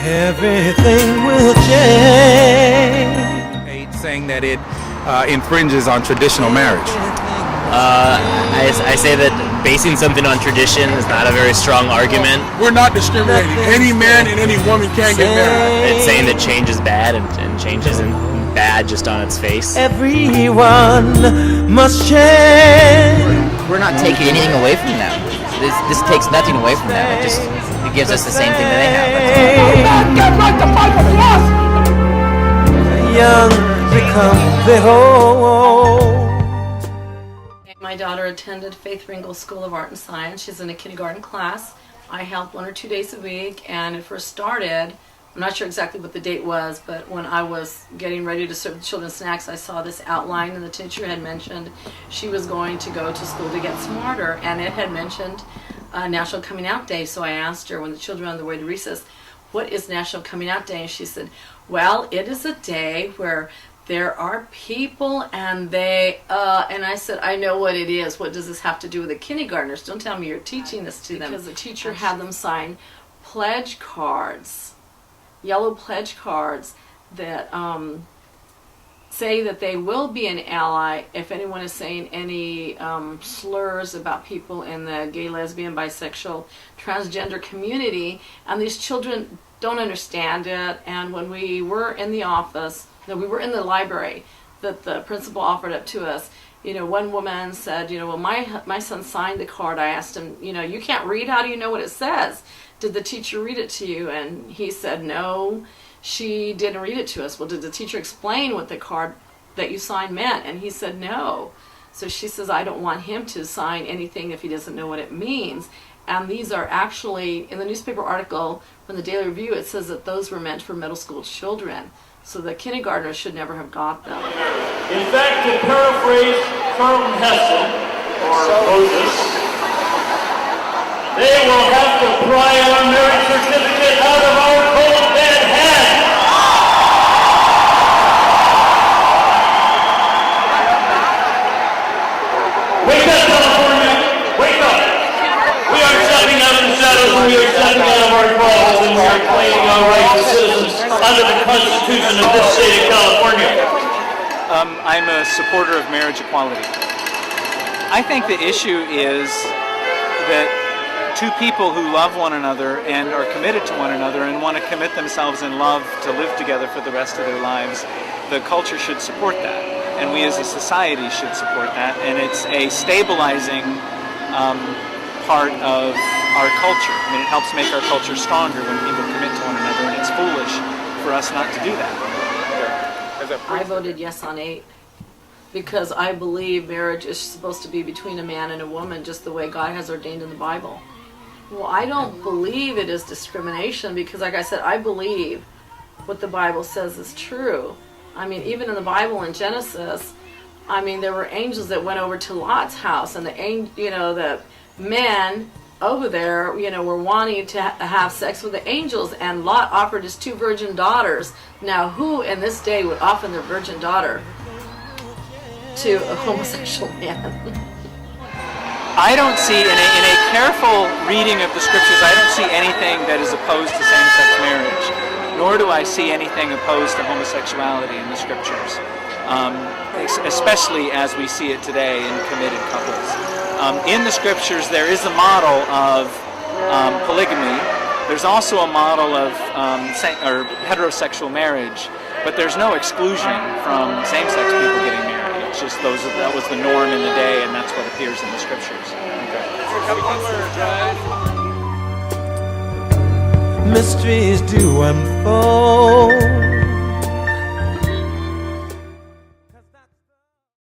everything will change. Saying that it infringes on traditional marriage. I say that basing something on tradition is not a very strong argument. We're not discriminating. Any man and any woman can get married. It's saying that change is bad and change isn't bad just on its face. Everyone must change. We're not taking anything away from them. This takes nothing away from them. It gives us the same thing that they have. Get right to fight for us! Young become the old. My daughter attended Faith Ringgold School of Art and Science. She's in a kindergarten class. I help 1 or 2 days a week, and it first started, I'm not sure exactly what the date was, but when I was getting ready to serve the children snacks, I saw this outline, and the teacher had mentioned she was going to go to school to get smarter, and it had mentioned National Coming Out Day. So I asked her when the children were on their way to recess, what is National Coming Out Day? And she said, well, it is a day where there are people and they, and I said, I know what it is. What does this have to do with the kindergartners? Don't tell me you're teaching this to them. Because the teacher had them sign pledge cards, yellow pledge cards that say that they will be an ally if anyone is saying any slurs about people in the gay, lesbian, bisexual, transgender community. And these children don't understand it. And when we were in the office, no, we were in the library that the principal offered up to us. You know, one woman said, well, my son signed the card. I asked him, you can't read. How do you know what it says? Did the teacher read it to you? And he said, no, she didn't read it to us. Well, did the teacher explain what the card that you signed meant? And he said, no. So she says, I don't want him to sign anything if he doesn't know what it means. And these are actually, in the newspaper article from the Daily Review, it says that those were meant for middle school children. So the kindergartners should never have got them. In fact, to paraphrase Charlton Heston, or Moses, they will have to pry our marriage certificate out of our cold dead head. Wake up, California! Wake up! We are stepping out of the shadows, and we are stepping out of our crawls, and we are claiming our rights as citizens under the Constitution of this state of California. I'm a supporter of marriage equality. I think the issue is that two people who love one another and are committed to one another and want to commit themselves in love to live together for the rest of their lives, the culture should support that. And we as a society should support that. And it's a stabilizing part of our culture. I mean, it helps make our culture stronger when people commit to one another, and it's foolish for us not to do that. I voted yes on 8 because I believe marriage is supposed to be between a man and a woman just the way God has ordained in the Bible. Well, I don't believe it is discrimination because, like I said, I believe what the Bible says is true. I mean, even in the Bible in Genesis, I mean, there were angels that went over to Lot's house, and the men over there, were wanting to have sex with the angels, and Lot offered his 2 virgin daughters. Now, who in this day would offer their virgin daughter to a homosexual man? I don't see, in a careful reading of the scriptures, I don't see anything that is opposed to same-sex marriage, nor do I see anything opposed to homosexuality in the scriptures, especially as we see it today in committed couples. In the scriptures, there is a model of polygamy. There's also a model of heterosexual marriage, but there's no exclusion from same-sex people getting married. It's just that was the norm in the day, and that's what appears in the scriptures. Mysteries do unfold.